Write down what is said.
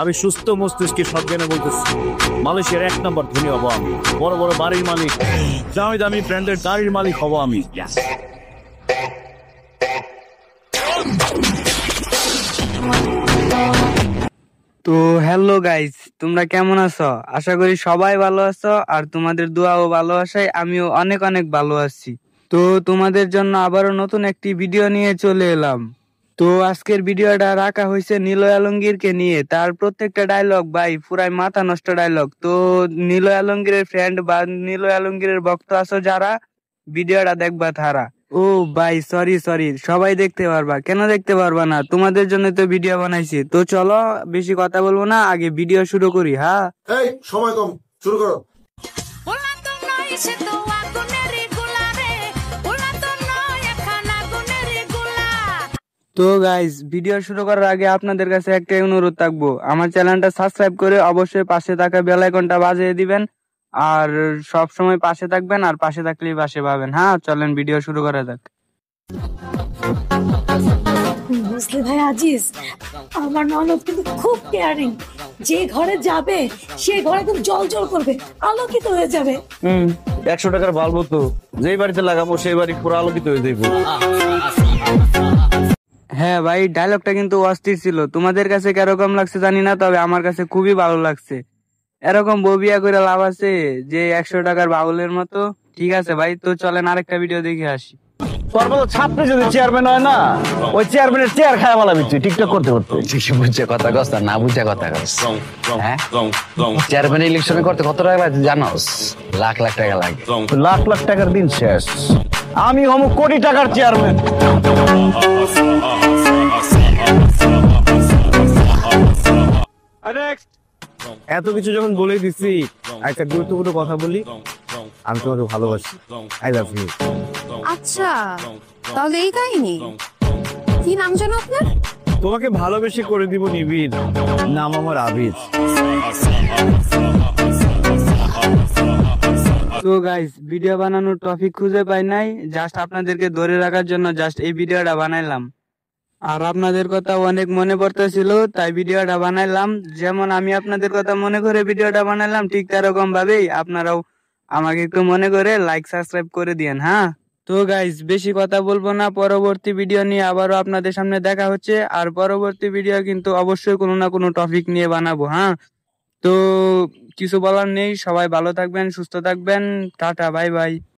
আমি সুস্থ মস্তিষ্কে সজ্ঞানে বলতেছি, মালয়েশিয়ার 1 নম্বর ধনী হবো আমি। বড় বড় বাড়ির মালিক, দামি দামি ব্র্যান্ডের গাড়ির মালিক হবো আমি। তো হ্যালো গাইস, তোমরা কেমন আছো? আশা করি সবাই ভালো আছো, আর তোমাদের দোয়া ও ভালোবাসায় আমিও অনেক অনেক ভালো আছি। তো তোমাদের জন্য আবারও নতুন একটি ভিডিও নিয়ে চলে এলাম। তো আজকের ভিডিওটা রাখা হয়েছে নিলয় আলমগীরকে নিয়ে। তার প্রত্যেকটা ডায়লগ ভাই পুরাই মাথা নষ্ট ডায়লগ। তো নিলয় আলমগীরের ফ্রেন্ড বা নিলয় আলমগীরের ভক্ত আছো যারা, ভিডিওটা দেখবা তারা। ও ভাই সরি সরি, সবাই দেখতে পারবা, কেন দেখতে পারবা না? তোমাদের জন্য তো ভিডিও বানাইছি। তো চলো বেশি কথা বলবো না, আগে ভিডিও শুরু করি। হ্যাঁ, এই সময় কম, শুরু করো। তো গাইস, ভিডিও শুরু করার আগে আপনাদের কাছে একটা অনুরোধ থাকবো, আমার চ্যানেলটা সাবস্ক্রাইব করে অবশ্যই পাশে থাকা বেল আইকনটা বাজিয়ে দিবেন, আর সব সময় পাশে থাকবেন, আর পাশে থাকলেই পাশে পাবেন। হ্যাঁ চলেন ভিডিও শুরু করা যাক। বুঝলি ভাই আজিজ, আমার ননদ কিন্তু খুব কেয়ারিং। যে ঘরে যাবে সে ঘরে কিন্তু জল জল করবে, আলোকিত হয়ে যাবে। 100 টাকার বাল্ব তো যেই বাড়িতে লাগাবো সেই বাড়ি পুরো আলোকিত হয়ে যাইবো। হ্যাঁ ভাই, ডায়লগটা কিন্তু অস্থির ছিল। তোমাদের কাছে কিরকম লাগছে জানি না, তবে আমার কাছে খুবই ভালো লাগছে। এরকম বউ বিয়া করে লাভ আছে যে 100 টাকার বাউলের মতো? ঠিক আছে ভাই, তো চলেন আরেকটা ভিডিও দেখে আসি। সর্বদা ছাত্রী যদি চেয়ারম্যান হয় না, ওই চেয়ারম্যানের চেয়ার খায় বলা তুই টিকটক করতে করতে। বুঝছে কথা কস আর না বুঝছে কথা কস। হ্যাঁ, চেয়ারম্যান ইলেকশনে করতে কত টাকা লাগে জানোস? লাখ লাখ টাকা লাগে। লাখ লাখ টাকার দিন শেষ, আমি হম কোটি টাকার চেয়ারম্যান। এত কিছু যখন বলে দিছি, একটা গুরুত্বপূর্ণ কথা বলি। আমি তোমাকে ভালোবাসি, আই লাভ ইউ। আচ্ছা, তাহলে এই কাহিনী। কি নাম জানো আপনার? তোমাকে ভালোবেসে করে দিব নিবিড়, নাম আমার আবির। তো গাইস, ভিডিও বানানোর টপিক খুঁজে পাই নাই, জাস্ট আপনাদেরকে ধরে রাখার জন্য জাস্ট এই ভিডিওটা বানাইলাম। আর আপনাদের কথা অনেক মনে পড়তেছিল, তাই ভিডিওটা বানাইলাম। যেমন আমি আপনাদের কথা মনে করে ভিডিওটা বানাইলাম, ঠিক তেরকম ভাবেই আপনারাও আমাকে একটু মনে করে লাইক সাবস্ক্রাইব করে দিয়েন। হ্যাঁ, তো গাইস বেশি কথা বলবো না, পরবর্তী ভিডিও নিয়ে আবারও আপনাদের সামনে দেখা হচ্ছে। আর পরবর্তী ভিডিও কিন্তু অবশ্যই কোনো না কোনো টপিক নিয়ে বানাবো। হ্যাঁ, তো কিছু বলার নেই, সবাই ভালো থাকবেন, সুস্থ থাকবেন, টাটা, বাই বাই।